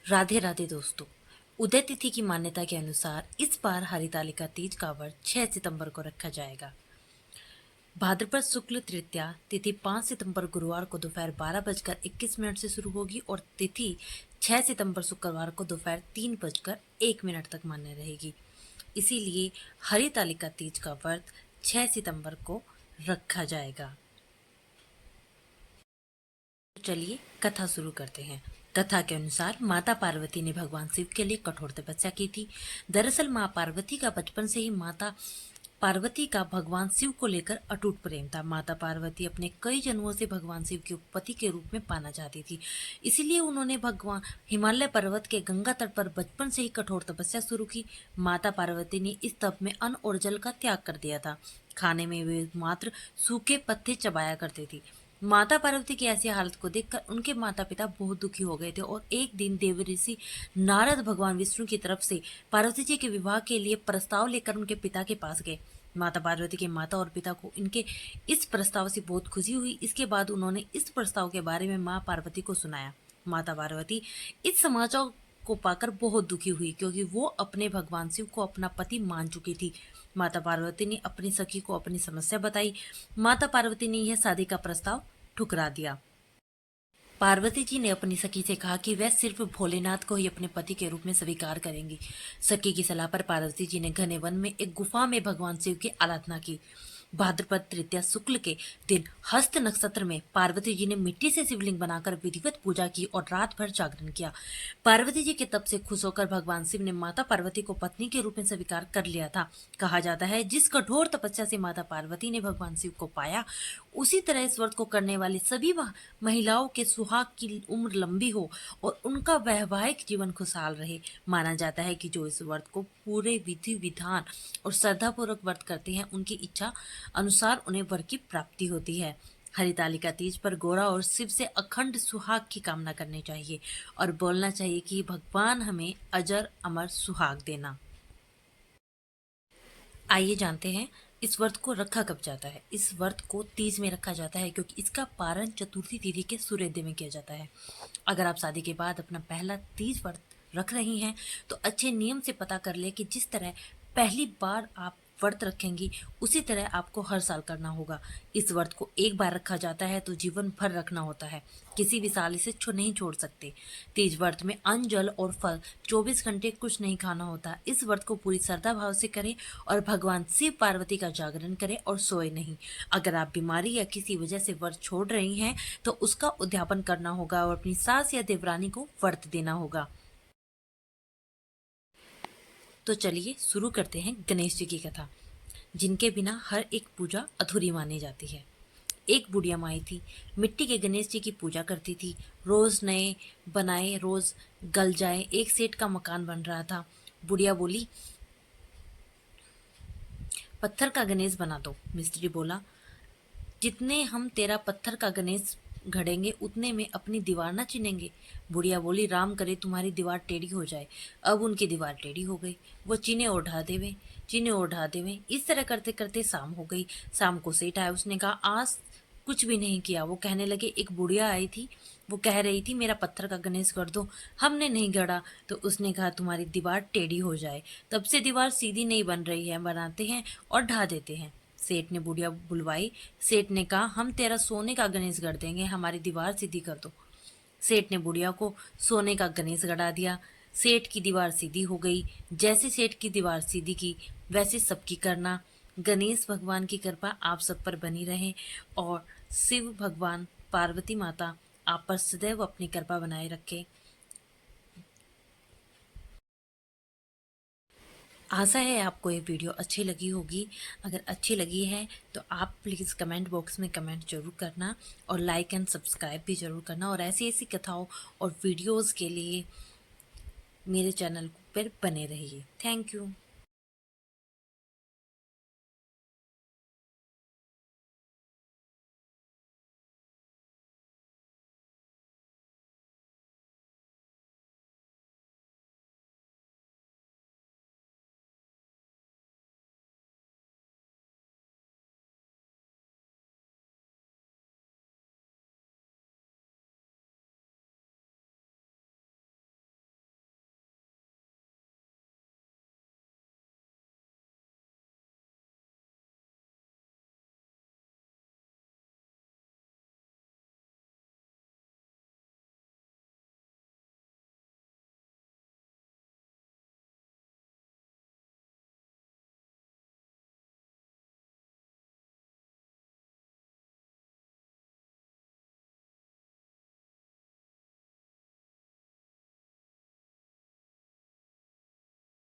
राधे राधे दोस्तों। उदय तिथि की मान्यता के अनुसार इस बार हरितालिका तीज का व्रत 6 सितंबर को रखा जाएगा। भाद्रपद शुक्ल तृतीया तिथि 5 सितंबर गुरुवार को दोपहर 12:21 से शुरू होगी और तिथि 6 सितंबर शुक्रवार को दोपहर 3:01 तक मान्य रहेगी। इसीलिए हरितालिका तीज का व्रत 6 सितंबर को रखा जाएगा। चलिए कथा शुरू करते हैं। कथा के अनुसार माता पार्वती ने भगवान शिव के लिए कठोर तपस्या की थी। दरअसल माँ पार्वती का बचपन से ही माता पार्वती का भगवान शिव को लेकर अटूट प्रेम था। माता पार्वती अपने कई जन्मों से भगवान शिव के पति के रूप में पाना चाहती थी। इसीलिए उन्होंने भगवान हिमालय पर्वत के गंगा तट पर बचपन से ही कठोर तपस्या शुरू की। माता पार्वती ने इस तप में अन्न और जल का त्याग कर दिया था। खाने में वे मात्र सूखे पत्ते चबाया करते थे। माता पार्वती की ऐसी हालत को देखकर उनके माता पिता बहुत दुखी हो गए थे और एक दिन देव ऋषि नारद भगवान विष्णु की तरफ से पार्वती जी के विवाह के लिए प्रस्ताव लेकर उनके पिता के पास गए। माता पार्वती के माता और पिता को इनके इस प्रस्ताव से बहुत खुशी हुई। इसके बाद उन्होंने इस प्रस्ताव के बारे में माँ पार्वती को सुनाया। माता पार्वती इस समाचार को पाकर बहुत दुखी हुई क्योंकि वो अपने भगवान शिव को अपना पति मान चुकी थी। माता पार्वती ने अपनी सखी को अपनी समस्या बताई। माता पार्वती ने यह शादी का प्रस्ताव ठुकरा दिया। पार्वती जी ने अपनी सखी से कहा कि वह सिर्फ भोलेनाथ को ही अपने पति के रूप में स्वीकार करेंगी। सखी की सलाह पर पार्वती जी ने घने वन में एक गुफा में भगवान शिव की आराधना की। भाद्रपद तृतीया शुक्ल के दिन हस्त नक्षत्र में पार्वती जी ने मिट्टी से शिवलिंग बनाकर विधिवत पूजा की और रात भर जागरण किया। पार्वती जी के तप से खुश होकर भगवान शिव ने माता पार्वती को पत्नी के रूप में स्वीकार कर लिया था। कहा जाता है जिस कठोर तपस्या से माता पार्वती ने भगवान शिव को पाया, उसी तरह इस व्रत को करने वाली सभी महिलाओं के सुहाग की उम्र लंबी हो और उनका वैवाहिक जीवन खुशहाल रहे। माना जाता है कि जो इस व्रत को पूरे विधि विधान और श्रद्धापूर्वक व्रत करते हैं, उनकी इच्छा अनुसार उन्हें वर की प्राप्ति होती है। हरितालिका तीज पर गौरा और शिव से अखंड सुहाग की कामना करनी चाहिए और बोलना चाहिए कि भगवान हमें अजर अमर सुहाग देना। आइए जानते हैं इस व्रत को रखा कब जाता है। इस व्रत को तीज में रखा जाता है क्योंकि इसका पारण चतुर्थी तिथि के सूर्योदय में किया जाता है। अगर आप शादी के बाद अपना पहला तीज व्रत रख रही हैं तो अच्छे नियम से पता कर ले कि जिस तरह पहली बार आप व्रत रखेंगी उसी तरह आपको हर साल करना होगा। इस व्रत को एक बार रखा जाता है तो जीवन भर रखना होता है, किसी भी साल इसे नहीं छोड़ सकते। तीज व्रत में अन्न जल और फल 24 घंटे कुछ नहीं खाना होता। इस व्रत को पूरी श्रद्धा भाव से करें और भगवान शिव पार्वती का जागरण करें और सोए नहीं। अगर आप बीमारी या किसी वजह से व्रत छोड़ रही हैं तो उसका उद्यापन करना होगा और अपनी सास या देवरानी को व्रत देना होगा। तो चलिए शुरू करते हैं गणेश जी की कथा, जिनके बिना हर एक पूजा अधूरी मानी जाती है। एक बुढ़िया माई थी, मिट्टी के गणेश जी की पूजा करती थी। रोज नए बनाए, रोज गल जाए। एक सेठ का मकान बन रहा था। बुढ़िया बोली, पत्थर का गणेश बना दो। मिस्त्री बोला, जितने हम तेरा पत्थर का गणेश घड़ेंगे उतने में अपनी दीवार ना चिनेंगे। बुढ़िया बोली, राम करे तुम्हारी दीवार टेढ़ी हो जाए। अब उनकी दीवार टेढ़ी हो गई। वो चीने और ढा देवे, चीने और ढा देवे। इस तरह करते करते शाम हो गई। शाम को सेठ आया। उसने कहा, आज कुछ भी नहीं किया। वो कहने लगे, एक बुढ़िया आई थी, वो कह रही थी मेरा पत्थर का गणेश कर दो। हमने नहीं गढ़ा तो उसने कहा तुम्हारी दीवार टेढ़ी हो जाए। तब से दीवार सीधी नहीं बन रही है, बनाते हैं और ढा देते हैं। सेठ ने बुढ़िया बुलवाई। सेठ ने कहा, हम तेरा सोने का गणेश गढ़ देंगे, हमारी दीवार सीधी कर दो। सेठ ने बुढ़िया को सोने का गणेश गढ़ा दिया। सेठ की दीवार सीधी हो गई। जैसे सेठ की दीवार सीधी की वैसे सबकी करना। गणेश भगवान की कृपा आप सब पर बनी रहे और शिव भगवान पार्वती माता आप पर सदैव अपनी कृपा बनाए रखे। आशा है आपको ये वीडियो अच्छी लगी होगी। अगर अच्छी लगी है तो आप प्लीज़ कमेंट बॉक्स में कमेंट जरूर करना और लाइक एंड सब्सक्राइब भी जरूर करना और ऐसी ऐसी कथाओं और वीडियोस के लिए मेरे चैनल पर बने रहिए। Thank you.